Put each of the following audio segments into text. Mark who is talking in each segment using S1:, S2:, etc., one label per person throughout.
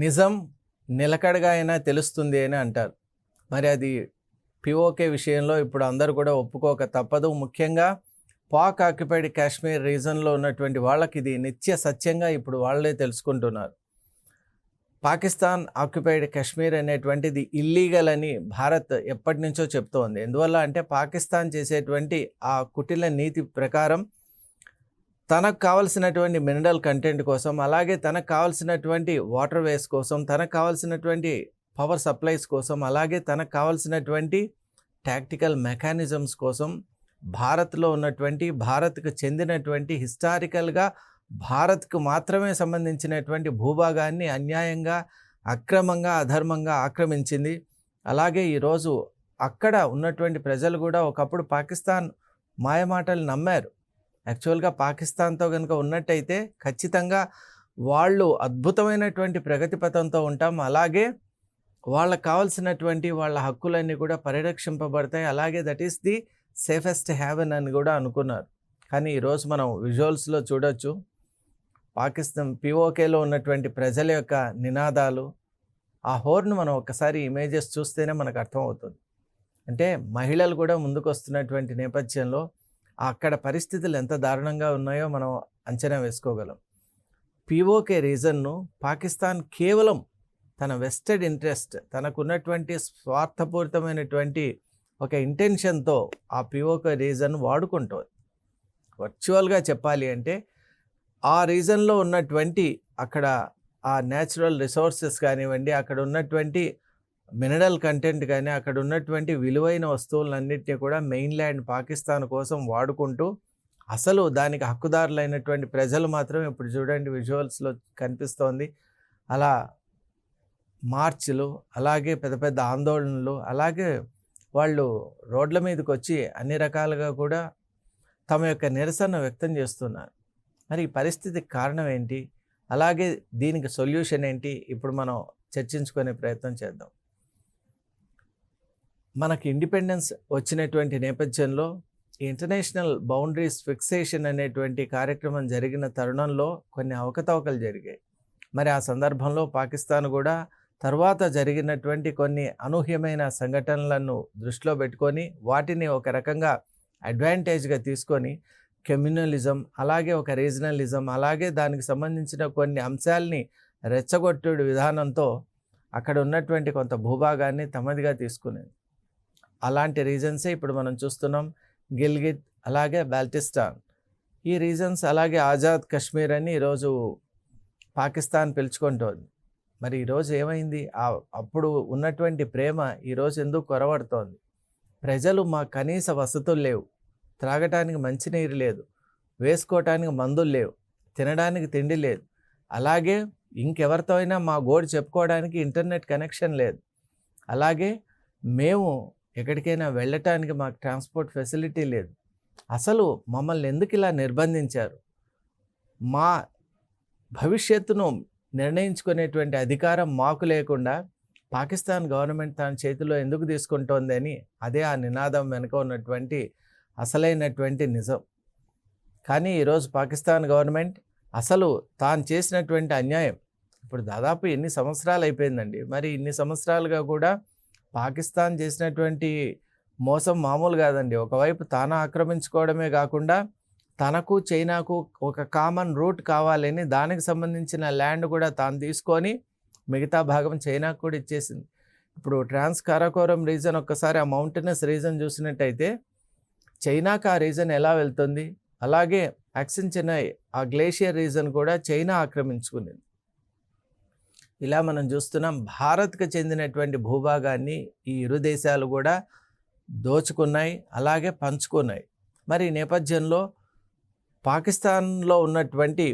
S1: నిజం నిలకడగా అయినా తెలుస్తుంది అని అంటారు. మరి అది పీఓకే విషయంలో ఇప్పుడు అందరూ కూడా ఒప్పుకోక తప్పదు. ముఖ్యంగా పాక్ ఆక్యుపైడ్ కాశ్మీర్ రీజన్లో ఉన్నటువంటి వాళ్ళకి ఇది నిత్య సత్యంగా ఇప్పుడు వాళ్ళే తెలుసుకుంటున్నారు. పాకిస్తాన్ ఆక్యుపైడ్ కాశ్మీర్ అనేటువంటిది ఇల్లీగల్ అని భారత్ ఎప్పటి నుంచో చెప్తోంది. ఎందువల్ల అంటే పాకిస్తాన్ చేసేటువంటి ఆ కుటిల నీతి ప్రకారం తనకు కావలసినటువంటి మినరల్ కంటెంట్ కోసం, అలాగే తనకు కావాల్సినటువంటి వాటర్ వేస్ కోసం, తనకు కావాల్సినటువంటి పవర్ సప్లైస్ కోసం, అలాగే తనకు కావాల్సినటువంటి టాక్టికల్ మెకానిజమ్స్ కోసం భారత్లో ఉన్నటువంటి భారత్కు చెందినటువంటి హిస్టారికల్గా భారత్కు మాత్రమే సంబంధించినటువంటి భూభాగాన్ని అన్యాయంగా, అక్రమంగా, అధర్మంగా ఆక్రమించింది. అలాగే ఈరోజు అక్కడ ఉన్నటువంటి ప్రజలు కూడా ఒకప్పుడు పాకిస్తాన్ మాయమాటలు నమ్మారు. యాక్చువల్గా పాకిస్తాన్తో కనుక ఉన్నట్టయితే ఖచ్చితంగా వాళ్ళు అద్భుతమైనటువంటి ప్రగతి పథంతో ఉంటాం, అలాగే వాళ్ళకు కావాల్సినటువంటి వాళ్ళ హక్కులన్నీ కూడా పరిరక్షింపబడతాయి, అలాగే that is the safest haven't అని కూడా అనుకున్నారు. కానీ ఈరోజు మనం విజువల్స్లో చూడొచ్చు పాకిస్తాన్ పీఓకేలో ఉన్నటువంటి ప్రజల యొక్క నినాదాలు. ఆ హోర్న్ మనం ఒక్కసారి ఇమేజెస్ చూస్తేనే మనకు అర్థమవుతుంది. అంటే మహిళలు కూడా ముందుకు వస్తున్నటువంటి నేపథ్యంలో అక్కడ పరిస్థితులు ఎంత దారుణంగా ఉన్నాయో మనం అంచనా వేసుకోగలం. పీఓకే రీజన్ను పాకిస్తాన్ కేవలం తన వెస్టెడ్ ఇంట్రెస్ట్, తనకున్నటువంటి స్వార్థపూరితమైనటువంటి ఒక ఇంటెన్షన్తో ఆ పీఓకే రీజన్ వాడుకుంటుంది. వర్చువల్గా చెప్పాలి అంటే ఆ రీజన్లో ఉన్నటువంటి అక్కడ ఆ న్యాచురల్ రిసోర్సెస్ కానివ్వండి, అక్కడ ఉన్నటువంటి మినరల్ కంటెంట్ కానీ, అక్కడ ఉన్నటువంటి విలువైన వస్తువులన్నింటినీ కూడా మెయిన్ల్యాండ్ పాకిస్తాన్ కోసం వాడుకుంటూ అసలు దానికి హక్కుదారులైనటువంటి ప్రజలు మాత్రం ఇప్పుడు చూడండి విజువల్స్లో కనిపిస్తోంది. అలా మార్చులు, అలాగే పెద్ద పెద్ద ఆందోళనలు, అలాగే వాళ్ళు రోడ్ల మీదకి వచ్చి అన్ని రకాలుగా కూడా తమ యొక్క నిరసన వ్యక్తం చేస్తున్నారు. మరి ఈ పరిస్థితికి కారణం ఏంటి, అలాగే దీనికి సొల్యూషన్ ఏంటి, ఇప్పుడు మనం చర్చించుకునే ప్రయత్నం చేద్దాం. మనకి ఇండిపెండెన్స్ వచ్చినటువంటి నేపథ్యంలో ఇంటర్నేషనల్ బౌండరీస్ ఫిక్సేషన్ అనేటువంటి కార్యక్రమం జరిగిన తరుణంలో కొన్ని అవకతవకలు జరిగాయి. మరి ఆ సందర్భంలో పాకిస్తాన్ కూడా తర్వాత జరిగినటువంటి కొన్ని అనూహ్యమైన సంఘటనలను దృష్టిలో పెట్టుకొని వాటిని ఒక రకంగా అడ్వాంటేజ్గా తీసుకొని కమ్యూనలిజం, అలాగే ఒక రీజనలిజం, అలాగే దానికి సంబంధించిన కొన్ని అంశాలని రెచ్చగొట్టుడు విధానంతో అక్కడ ఉన్నటువంటి కొంత భూభాగాన్ని తమదిగా తీసుకునేది. అలాంటి రీజన్సే ఇప్పుడు మనం చూస్తున్నాం. గిల్గిట్, అలాగే బాల్టిస్తాన్, ఈ రీజన్స్, అలాగే ఆజాద్ కశ్మీర్ అని ఈరోజు పాకిస్తాన్ పిలుచుకుంటోంది. మరి ఈరోజు ఏమైంది? అప్పుడు ఉన్నటువంటి ప్రేమ ఈరోజు ఎందుకు కొరవడుతోంది? ప్రజలు మా కనీస వసతులు లేవు, త్రాగటానికి మంచినీరు లేదు, వేసుకోవటానికి మందులు లేవు, తినడానికి తిండి లేదు, అలాగే ఇంకెవరితో అయినా మా గోడు చెప్పుకోవడానికి ఇంటర్నెట్ కనెక్షన్ లేదు, అలాగే మేము ఎక్కడికైనా వెళ్ళటానికి మాకు ట్రాన్స్పోర్ట్ ఫెసిలిటీ లేదు. అసలు మమ్మల్ని ఎందుకు ఇలా నిర్బంధించారు? మా భవిష్యత్తును నిర్ణయించుకునేటువంటి అధికారం మాకు లేకుండా పాకిస్తాన్ గవర్నమెంట్ తన చేతిలో ఎందుకు తీసుకుంటోంది అని అదే ఆ నినాదం వెనుక ఉన్నటువంటి అసలైనటువంటి నిజం. కానీ ఈరోజు పాకిస్తాన్ గవర్నమెంట్ అసలు తాను చేసినటువంటి అన్యాయం ఇప్పుడు దాదాపు ఎన్ని సంవత్సరాలు అయిపోయిందండి. మరి ఇన్ని సంవత్సరాలుగా కూడా పాకిస్తాన్ చేసినటువంటి మోసం మామూలు కాదండి. ఒకవైపు తాను ఆక్రమించుకోవడమే కాకుండా తనకు చైనాకు ఒక కామన్ రూట్ కావాలని దానికి సంబంధించిన ల్యాండ్ కూడా తాను తీసుకొని మిగతా భాగం చైనాకు కూడా ఇచ్చేసింది. ఇప్పుడు ట్రాన్స్ కారాకోరం రీజన్ ఒక్కసారి ఆ మౌంటైనస్ రీజన్ చూసినట్టయితే చైనాకు ఆ రీజన్ ఎలా వెళ్తుంది, అలాగే యాక్సిన్ చెన్నై ఆ గ్లేషియర్ రీజన్ కూడా చైనా ఆక్రమించుకునేది. ఇలా మనం చూస్తున్నాం. భారత్కు చెందినటువంటి భూభాగాన్ని ఈ ఇరు దేశాలు కూడా దోచుకున్నాయి, అలాగే పంచుకున్నాయి. మరి ఈ నేపథ్యంలో పాకిస్తాన్లో ఉన్నటువంటి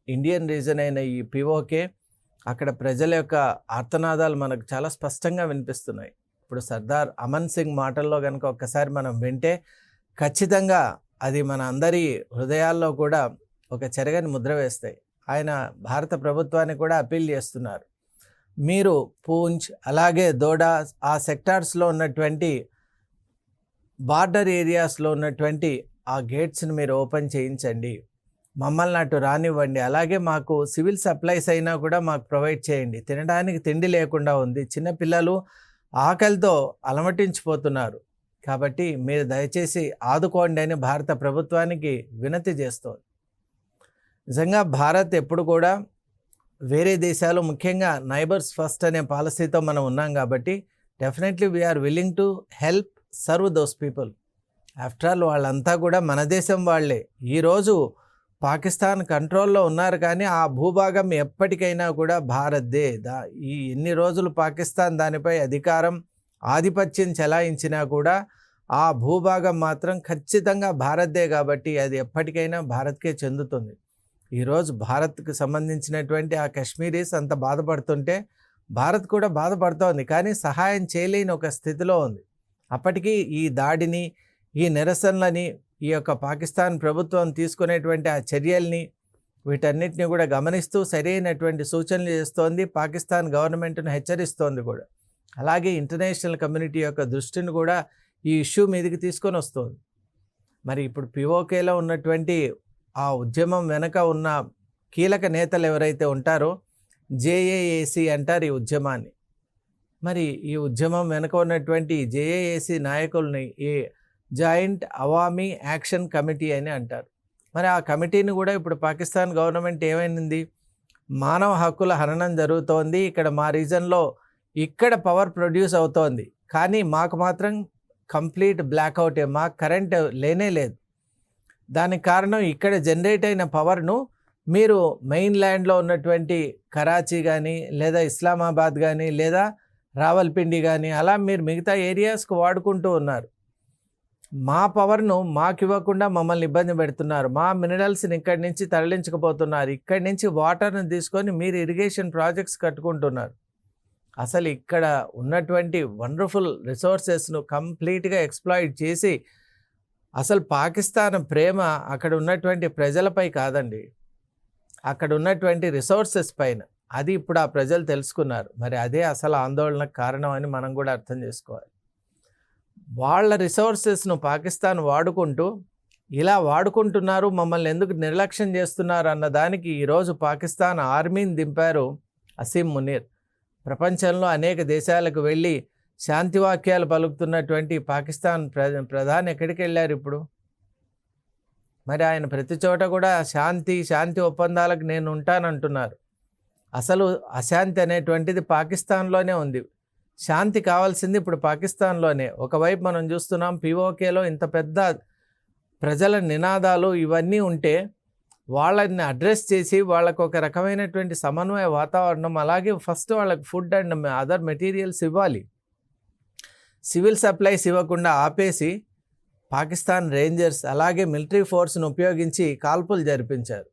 S1: ఇండియన్ రీజన్ అయిన ఈ పీఓకే అక్కడ ప్రజల యొక్క ఆర్తనాదాలు మనకు చాలా స్పష్టంగా వినిపిస్తున్నాయి. ఇప్పుడు సర్దార్ అమన్ సింగ్ మాటల్లో కనుక ఒక్కసారి మనం వింటే ఖచ్చితంగా అది మన అందరి హృదయాల్లో కూడా ఒక చెరగని ముద్ర వేస్తాయి. ఆయన భారత ప్రభుత్వాన్ని కూడా అపీల్ చేస్తున్నారు, మీరు పూంచ్, అలాగే దోడా ఆ సెక్టార్స్లో ఉన్నటువంటి బార్డర్ ఏరియాస్లో ఉన్నటువంటి ఆ గేట్స్ని మీరు ఓపెన్ చేయించండి, మమ్మల్ని అటు రానివ్వండి, అలాగే మాకు సివిల్ సప్లైస్ అయినా కూడా మాకు ప్రొవైడ్ చేయండి. తినడానికి తిండి లేకుండా ఉంది, చిన్నపిల్లలు ఆకలితో అలమటించిపోతున్నారు. కాబట్టి మీరు దయచేసి ఆదుకోండి అని భారత ప్రభుత్వానికి వినతి చేస్తోంది. నిజంగా భారత్ ఎప్పుడు కూడా వేరే దేశాలు, ముఖ్యంగా నైబర్స్ ఫస్ట్ అనే పాలసీతో మనం ఉన్నాం కాబట్టి definitely we're willing to help serve those people. After all వాళ్ళంతా కూడా మన దేశం వాళ్ళే. ఈరోజు పాకిస్తాన్ కంట్రోల్లో ఉన్నారు కానీ ఆ భూభాగం ఎప్పటికైనా కూడా భారత్దే. ఈ ఎన్ని రోజులు పాకిస్తాన్ దానిపై అధికారం, ఆధిపత్యం చెలాయించినా కూడా ఆ భూభాగం మాత్రం ఖచ్చితంగా భారత్దే కాబట్టి అది ఎప్పటికైనా భారత్కే చెందుతుంది. ఈరోజు భారత్కు సంబంధించినటువంటి ఆ కశ్మీరీస్ అంత బాధపడుతుంటే భారత్ కూడా బాధపడుతోంది, కానీ సహాయం చేయలేని ఒక స్థితిలో ఉంది. అప్పటికీ ఈ దాడిని, ఈ నిరసనలని, ఈ యొక్క పాకిస్తాన్ ప్రభుత్వం తీసుకునేటువంటి ఆ చర్యల్ని, వీటన్నిటిని కూడా గమనిస్తూ సరైనటువంటి సూచనలు చేస్తోంది. పాకిస్తాన్ గవర్నమెంట్ను హెచ్చరిస్తోంది కూడా. అలాగే ఇంటర్నేషనల్ కమ్యూనిటీ యొక్క దృష్టిని కూడా ఈ ఇష్యూ మీదకి తీసుకొని వస్తుంది. మరి ఇప్పుడు పిఓకేలో ఉన్నటువంటి ఆ ఉద్యమం వెనక ఉన్న కీలక నేతలు ఎవరైతే ఉంటారో జేఏఏసీ అంటారు ఈ ఉద్యమాన్ని. మరి ఈ ఉద్యమం వెనక ఉన్నటువంటి జేఏఏసీ నాయకుల్ని ఈ జాయింట్ అవామీ యాక్షన్ కమిటీ అని అంటారు. మరి ఆ కమిటీని కూడా ఇప్పుడు పాకిస్తాన్ గవర్నమెంట్ ఏమైంది, మానవ హక్కుల హననం జరుగుతోంది, ఇక్కడ మా రీజన్లో ఇక్కడ పవర్ ప్రొడ్యూస్ అవుతోంది, కానీ మాకు మాత్రం కంప్లీట్ బ్లాక్అవుటే, మాకు కరెంట్ లేనే లేదు. దానికి కారణం ఇక్కడ జనరేట్ అయిన పవర్ను మీరు మెయిన్ ల్యాండ్లో ఉన్నటువంటి కరాచీ కానీ, లేదా ఇస్లామాబాద్ కానీ, లేదా రావల్పిండి కానీ, అలా మీరు మిగతా ఏరియాస్కు వాడుకుంటూ ఉన్నారు. మా పవర్ను మాకు ఇవ్వకుండా మమ్మల్ని ఇబ్బంది పెడుతున్నారు. మా మినరల్స్ని ఇక్కడి నుంచి తరలించకపోతున్నారు. ఇక్కడి నుంచి వాటర్ని తీసుకొని మీరు ఇరిగేషన్ ప్రాజెక్ట్స్ కట్టుకుంటున్నారు. అసలు ఇక్కడ ఉన్నటువంటి వండర్ఫుల్ రిసోర్సెస్ను కంప్లీట్గా ఎక్స్ప్లాయిట్ చేసి, అసలు పాకిస్తాన్ ప్రేమ అక్కడ ఉన్నటువంటి ప్రజలపై కాదండి, అక్కడ ఉన్నటువంటి రిసోర్సెస్ పైన. అది ఇప్పుడు ఆ ప్రజలు తెలుసుకున్నారు. మరి అదే అసలు ఆందోళనకు కారణం అని మనం కూడా అర్థం చేసుకోవాలి. వాళ్ళ రిసోర్సెస్ను పాకిస్తాన్ వాడుకుంటూ ఇలా వాడుకుంటున్నారు, మమ్మల్ని ఎందుకు నిర్లక్ష్యం చేస్తున్నారు అన్న దానికి ఈరోజు పాకిస్తాన్ ఆర్మీని దింపారు అసీం మునీర్. ప్రపంచంలో అనేక దేశాలకు వెళ్ళి శాంతి వాక్యాలు పలుకుతున్నటువంటి పాకిస్తాన్ ప్రధాని ఎక్కడికి వెళ్ళారు ఇప్పుడు? మరి ఆయన ప్రతి చోట కూడా శాంతి ఒప్పందాలకు నేను ఉంటానంటున్నారు. అసలు అశాంతి అనేటువంటిది పాకిస్తాన్లోనే ఉంది. శాంతి కావాల్సింది ఇప్పుడు పాకిస్తాన్లోనే. ఒకవైపు మనం చూస్తున్నాం పిఓకేలో ఇంత పెద్ద ప్రజల నినాదాలు ఇవన్నీ ఉంటే వాళ్ళని అడ్రస్ చేసి వాళ్ళకు ఒక రకమైనటువంటి సమన్వయ వాతావరణం, అలాగే ఫస్ట్ వాళ్ళకి ఫుడ్ అండ్ అదర్ మెటీరియల్స్ ఇవ్వాలి. సివిల్ సప్లైస్ ఇవ్వకుండా ఆపేసి పాకిస్తాన్ రేంజర్స్ అలాగే మిలిటరీ ఫోర్స్ను ఉపయోగించి కాల్పులు జరిపించారు.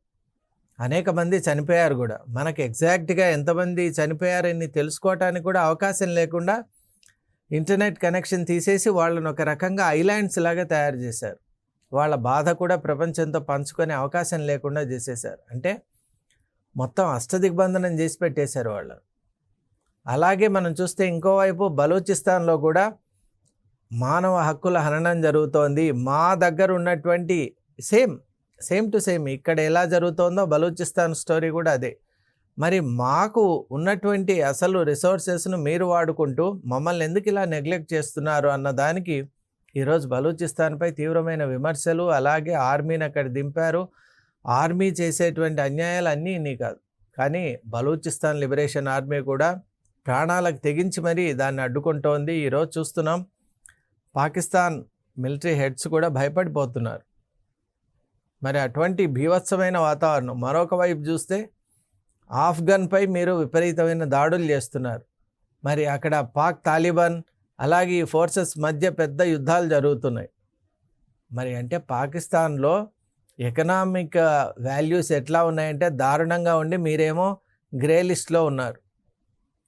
S1: అనేక మంది చనిపోయారు కూడా. మనకి ఎగ్జాక్ట్గా ఎంతమంది చనిపోయారని తెలుసుకోవటానికి కూడా అవకాశం లేకుండా ఇంటర్నెట్ కనెక్షన్ తీసేసి వాళ్ళని ఒక రకంగా ఐలాండ్స్ లాగా తయారు చేశారు. వాళ్ళ బాధ కూడా ప్రపంచంతో పంచుకునే అవకాశం లేకుండా చేసేశారు. అంటే మొత్తం అష్టదిగ్బంధనం చేసి పెట్టేశారు వాళ్ళు. అలాగే మనం చూస్తే ఇంకోవైపు బలూచిస్తాన్లో కూడా మానవ హక్కుల హననం జరుగుతోంది. మా దగ్గర ఉన్నటువంటి సేమ్ టు సేమ్ ఇక్కడ ఎలా జరుగుతోందో బలూచిస్తాన్ స్టోరీ కూడా అదే. మరి మాకు ఉన్నటువంటి అసలు రిసోర్సెస్ను మీరు వాడుకుంటూ మమ్మల్ని ఎందుకు ఇలా నెగ్లెక్ట్ చేస్తున్నారు అన్న దానికి ఈరోజు బలూచిస్తాన్పై తీవ్రమైన విమర్శలు, అలాగే ఆర్మీని అక్కడ దింపారు. ఆర్మీ చేసేటువంటి అన్యాయాలు అన్నీ ఇన్ని కాదు, కానీ బలూచిస్తాన్ లిబరేషన్ ఆర్మీ కూడా ప్రాణాలకు తెగించి మరీ దాన్ని అడ్డుకుంటోంది. ఈరోజు చూస్తున్నాం పాకిస్తాన్ మిలిటరీ హెడ్స్ కూడా భయపడిపోతున్నారు. మరి అటువంటి భీవత్సమైన వాతావరణం. మరొక వైపు చూస్తే ఆఫ్ఘన్పై మీరు విపరీతమైన దాడులు చేస్తున్నారు. మరి అక్కడ పాక్ తాలిబాన్ అలాగే ఈ ఫోర్సెస్ మధ్య పెద్ద యుద్ధాలు జరుగుతున్నాయి. మరి అంటే పాకిస్తాన్లో ఎకనామిక్ వాల్యూస్ ఎట్లా ఉన్నాయంటే దారుణంగా ఉండి మీరేమో గ్రే లిస్ట్లో ఉన్నారు.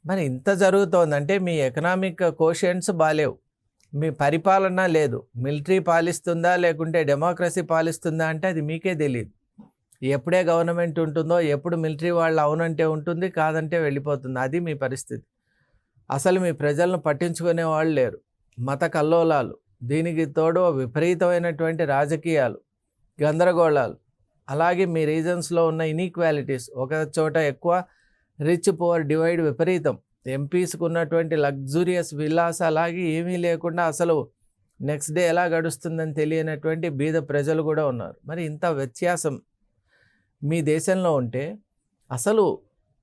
S1: మరి ఇంత జరుగుతోందంటే మీ ఎకనామిక్ కోషియంట్స్ బాలేవు, మీ పరిపాలన లేదు. మిలిటరీ పాలిస్తుందా లేకుంటే డెమోక్రసీ పాలిస్తుందా అంటే అది మీకే తెలియదు. ఎప్పుడే గవర్నమెంట్ ఉంటుందో, ఎప్పుడు మిలిటరీ వాళ్ళు అవునంటే ఉంటుంది, కాదంటే వెళ్ళిపోతుంది. అది మీ పరిస్థితి. అసలు మీ ప్రజలను పట్టించుకునే వాళ్ళు లేరు. మత కల్లోలాలు, దీనికి తోడు విపరీతమైనటువంటి రాజకీయాలు, గందరగోళాలు, అలాగే మీ రీజన్స్లో ఉన్న ఇన్ఈక్వాలిటీస్, ఒక చోట ఎక్కువ రిచ్ పువర్ డివైడ్ విపరీతం. ఎంపీస్కి ఉన్నటువంటి లగ్జూరియస్ విల్లాస్ అలాగే ఏమీ లేకుండా అసలు నెక్స్ట్ డే ఎలా గడుస్తుందని తెలియనటువంటి బీద ప్రజలు కూడా ఉన్నారు. మరి ఇంత వ్యత్యాసం మీ దేశంలో ఉంటే అసలు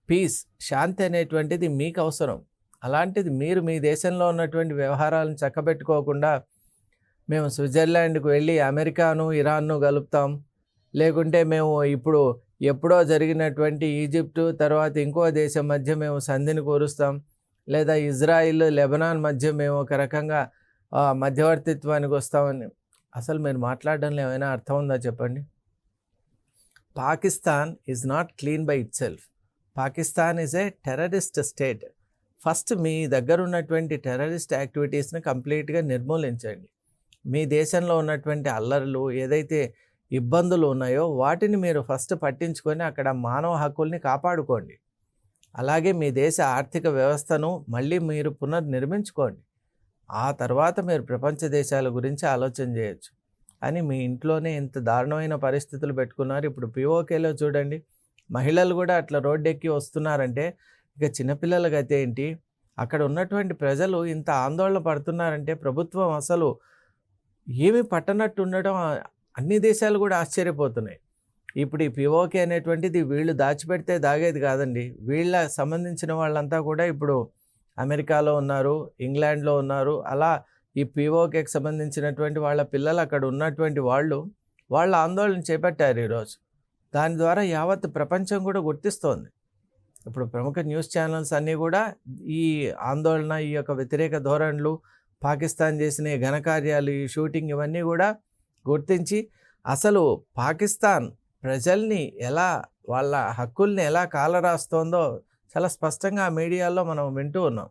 S1: పీస్, శాంతి అనేటువంటిది మీకు అవసరం. అలాంటిది మీరు మీ దేశంలో ఉన్నటువంటి వ్యవహారాలను చక్కబెట్టుకోకుండా మేము స్విట్జర్లాండ్కి వెళ్ళి అమెరికాను ఇరాన్ను కలుపుతాం, లేకుంటే మేము ఇప్పుడు ఎప్పుడో జరిగినటువంటి ఈజిప్టు తర్వాత ఇంకో దేశం మధ్య మేము సంధిని కూరుస్తాం, లేదా ఇజ్రాయిల్ లెబనాన్ మధ్య మేము ఒక రకంగా మధ్యవర్తిత్వానికి వస్తామని అసలు మీరు మాట్లాడడంలో ఏమైనా అర్థం ఉందా చెప్పండి? Pakistan is not clean by itself. Pakistan is a terrorist state. First మీ దగ్గర ఉన్నటువంటి టెర్రరిస్ట్ యాక్టివిటీస్ని కంప్లీట్గా నిర్మూలించండి. మీ దేశంలో ఉన్నటువంటి అల్లర్లు, ఏదైతే ఇబ్బందులు ఉన్నాయో వాటిని మీరు ఫస్ట్ పట్టించుకొని అక్కడ మానవ హక్కుల్ని కాపాడుకోండి. అలాగే మీ దేశ ఆర్థిక వ్యవస్థను మళ్ళీ మీరు పునర్నిర్మించుకోండి. ఆ తర్వాత మీరు ప్రపంచ దేశాల గురించి ఆలోచన చేయొచ్చు. అని మీ ఇంట్లోనే ఇంత దారుణమైన పరిస్థితులు పెట్టుకున్నారు. ఇప్పుడు పిఓకేలో చూడండి, మహిళలు కూడా అట్లా రోడ్డెక్కి వస్తున్నారంటే ఇక చిన్నపిల్లల గతి ఏంటి? అక్కడ ఉన్నటువంటి ప్రజలు ఇంత ఆందోళన పడుతున్నారంటే ప్రభుత్వం అసలు ఏమీ పట్టనట్టు ఉండడం అన్ని దేశాలు కూడా ఆశ్చర్యపోతున్నాయి. ఇప్పుడు ఈ పిఓకే అనేటువంటిది వీళ్ళు దాచిపెడితే దాగేది కాదండి. వీళ్ళ సంబంధించిన వాళ్ళంతా కూడా ఇప్పుడు అమెరికాలో ఉన్నారు, ఇంగ్లాండ్లో ఉన్నారు. అలా ఈ పిఓకేకి సంబంధించినటువంటి వాళ్ళ పిల్లలు అక్కడ ఉన్నటువంటి వాళ్ళ ఆందోళన చేపట్టారు ఈరోజు. దాని ద్వారా యావత్ ప్రపంచం కూడా గుర్తిస్తోంది. ఇప్పుడు ప్రముఖ న్యూస్ ఛానల్స్ అన్నీ కూడా ఈ ఆందోళన, ఈ యొక్క వ్యతిరేక ధోరణులు, పాకిస్తాన్ చేసిన ఈ ఘనకార్యాలు, ఈ షూటింగ్ ఇవన్నీ కూడా గుర్తించి అసలు పాకిస్తాన్ ప్రజల్ని ఎలా, వాళ్ళ హక్కుల్ని ఎలా కాలరాస్తోందో చాలా స్పష్టంగా ఆ మీడియాలో మనం వింటూ ఉన్నాం.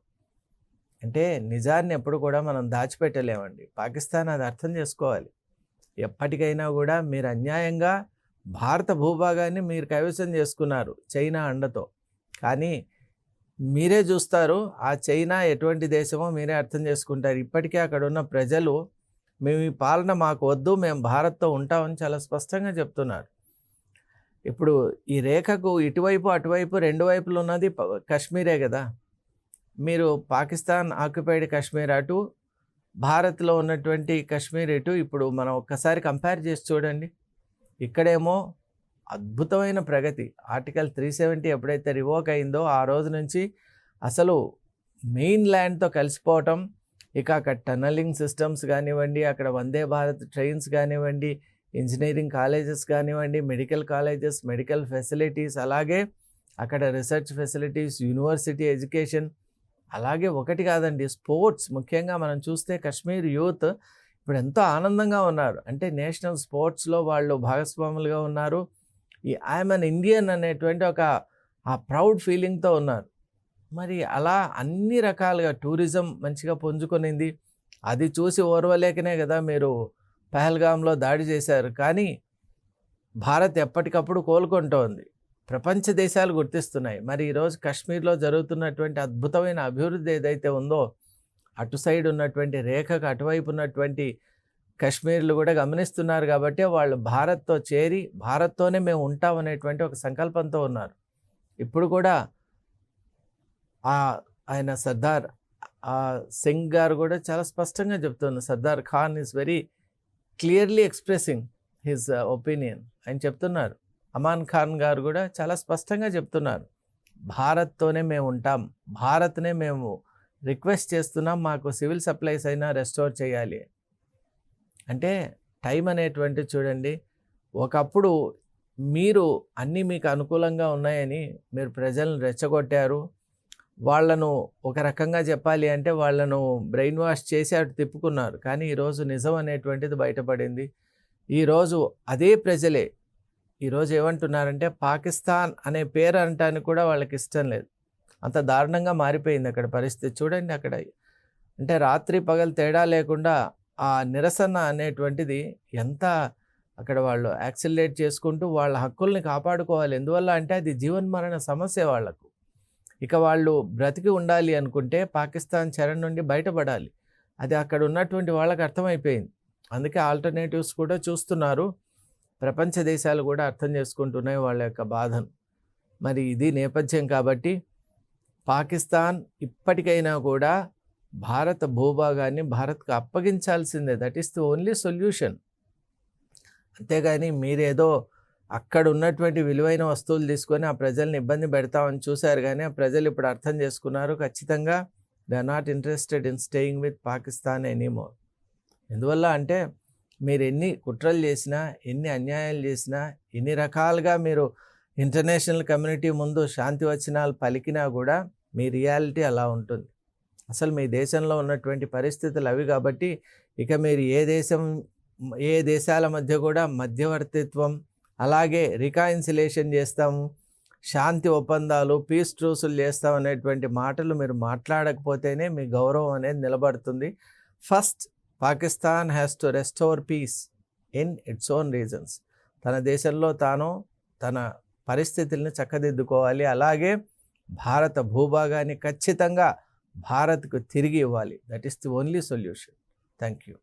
S1: అంటే నిజాన్ని ఎప్పుడు కూడా మనం దాచిపెట్టలేమండి. పాకిస్తాన్ అది అర్థం చేసుకోవాలి. ఎప్పటికైనా కూడా మీరు అన్యాయంగా భారత భూభాగాన్ని మీరు కైవసం చేసుకున్నారు చైనా అండతో. కానీ మీరే చూస్తారు ఆ చైనా ఎటువంటి దేశమో మీరే అర్థం చేసుకుంటారు. ఇప్పటికే అక్కడ ఉన్న ప్రజలు మేము ఈ పాలన మాకు వద్దు, మేము భారత్తో ఉంటామని చాలా స్పష్టంగా చెప్తున్నారు. ఇప్పుడు ఈ రేఖకు ఇటువైపు అటువైపు రెండు వైపులు ఉన్నది కాశ్మీరే కదా. మీరు పాకిస్తాన్ ఆక్యుపైడ్ కాశ్మీర్ అటు, భారత్లో ఉన్నటువంటి కాశ్మీర్ ఇటు. ఇప్పుడు మనం ఒక్కసారి కంపేర్ చేసి చూడండి. ఇక్కడేమో అద్భుతమైన ప్రగతి. ఆర్టికల్ 370 ఎప్పుడైతే రివోక్ అయిందో ఆ రోజు నుంచి అసలు మెయిన్ ల్యాండ్తో కలిసిపోవటం, ఇక అక్కడ టన్నలింగ్ సిస్టమ్స్ కానివ్వండి, అక్కడ వందే భారత్ ట్రైన్స్ కానివ్వండి, ఇంజనీరింగ్ కాలేజెస్ కానివ్వండి, మెడికల్ కాలేజెస్, మెడికల్ ఫెసిలిటీస్, అలాగే అక్కడ రీసెర్చ్ ఫెసిలిటీస్, యూనివర్సిటీ ఎడ్యుకేషన్, అలాగే ఒకటి కాదండి స్పోర్ట్స్. ముఖ్యంగా మనం చూస్తే కాశ్మీర్ యూత్ ఇప్పుడు ఎంతో ఆనందంగా ఉన్నారు. అంటే నేషనల్ స్పోర్ట్స్లో వాళ్ళు భాగస్వాములుగా ఉన్నారు. ఈ ఐఎమ్ అన్ ఇండియన్ అనేటువంటి ఒక ఆ ప్రౌడ్ ఫీలింగ్తో ఉన్నారు. మరి అలా అన్ని రకాలుగా టూరిజం మంచిగా పుంజుకొనింది. అది చూసి ఓర్వలేకనే కదా మీరు పహల్గామ్లో దాడి చేశారు. కానీ భారత్ ఎప్పటికప్పుడు కోలుకుంటోంది. ప్రపంచ దేశాలు గుర్తిస్తున్నాయి. మరి ఈరోజు కాశ్మీర్లో జరుగుతున్నటువంటి అద్భుతమైన అభివృద్ధి ఏదైతే ఉందో, అటు సైడ్ ఉన్నటువంటి రేఖకు అటువైపు ఉన్నటువంటి కాశ్మీర్లు కూడా గమనిస్తున్నారు. కాబట్టి వాళ్ళు భారత్తో చేరి భారత్తోనే మేము ఉంటామనేటువంటి ఒక సంకల్పంతో ఉన్నారు. ఇప్పుడు కూడా ఆయన సర్దార్ సింగ్ గారు కూడా చాలా స్పష్టంగా చెప్తున్నారు. Sardar Khan is very clearly expressing his opinion. ఆయన చెప్తున్నారు. అమాన్ ఖాన్ గారు కూడా చాలా స్పష్టంగా చెప్తున్నారు, భారత్తోనే మేము ఉంటాం, భారత్నే మేము రిక్వెస్ట్ చేస్తున్నాం, మాకు సివిల్ సప్లైస్ అయినా రెస్టోర్ చేయాలి. అంటే టైం అనేటువంటి చూడండి, ఒకప్పుడు మీరు అన్నీ మీకు అనుకూలంగా ఉన్నాయని మీరు ప్రజలను రెచ్చగొట్టారు. వాళ్ళను ఒక రకంగా చెప్పాలి అంటే వాళ్ళను బ్రెయిన్ వాష్ చేసి అటు తిప్పుకున్నారు. కానీ ఈరోజు నిజం అనేటువంటిది బయటపడింది. ఈరోజు అదే ప్రజలే ఈరోజు ఏమంటున్నారంటే పాకిస్తాన్ అనే పేరు అనటానికి కూడా వాళ్ళకి ఇష్టం లేదు. అంత దారుణంగా మారిపోయింది అక్కడ పరిస్థితి. చూడండి అక్కడ అంటే రాత్రి పగలు తేడా లేకుండా ఆ నిరసన అనేటువంటిది ఎంత అక్కడ వాళ్ళు యాక్సిలరేట్ చేసుకుంటూ వాళ్ళ హక్కుల్ని కాపాడుకోవాలి. ఎందువల్ల అంటే అది జీవన్మరణ సమస్య వాళ్లకు. ఇక వాళ్ళు బ్రతికి ఉండాలి అనుకుంటే పాకిస్తాన్ చెర నుండి బయటపడాలి. అది అక్కడ ఉన్నటువంటి వాళ్ళకి అర్థమైపోయింది. అందుకే ఆల్టర్నేటివ్స్ కూడా చూస్తున్నారు. ప్రపంచ దేశాలు కూడా అర్థం చేసుకుంటున్నాయి వాళ్ళ యొక్క బాధను. మరి ఇది నేపథ్యం కాబట్టి పాకిస్తాన్ ఇప్పటికైనా కూడా భారత భూభాగాన్ని భారత్కు అప్పగించాల్సిందే. That is the only solution. అంతేగాని మీరేదో అక్కడ ఉన్నటువంటి విలువైన వస్తువులు తీసుకొని ఆ ప్రజల్ని ఇబ్బంది పెడతామని చూశారు, కానీ ఆ ప్రజలు ఇప్పుడు అర్థం చేసుకున్నారు ఖచ్చితంగా they are not interested in staying with Pakistan anymore. ఎందువల్ల అంటే మీరు ఎన్ని కుట్రలు చేసినా, ఎన్ని అన్యాయాలు చేసినా, ఎన్ని రకాలుగా మీరు ఇంటర్నేషనల్ కమ్యూనిటీ ముందు శాంతి వచనాలు పలికినా కూడా మీ రియాలిటీ అలా ఉంటుంది. అసలు మీ దేశంలో ఉన్నటువంటి పరిస్థితులు అవి కాబట్టి ఇక మీరు ఏ దేశాల మధ్య కూడా మధ్యవర్తిత్వం, అలాగే రికాన్సిలేషన్ చేస్తాము, శాంతి ఒప్పందాలు, పీస్ ట్రూసులు చేస్తాం అనేటువంటి మాటలు మీరు మాట్లాడకపోతేనే మీ గౌరవం అనేది నిలబడుతుంది. First Pakistan has to restore peace in its own regions. తన దేశంలో తాను తన పరిస్థితుల్ని చక్కదిద్దుకోవాలి. అలాగే భారత భూభాగాన్ని ఖచ్చితంగా భారత్కు తిరిగి ఇవ్వాలి. That is the only solution. Thank you.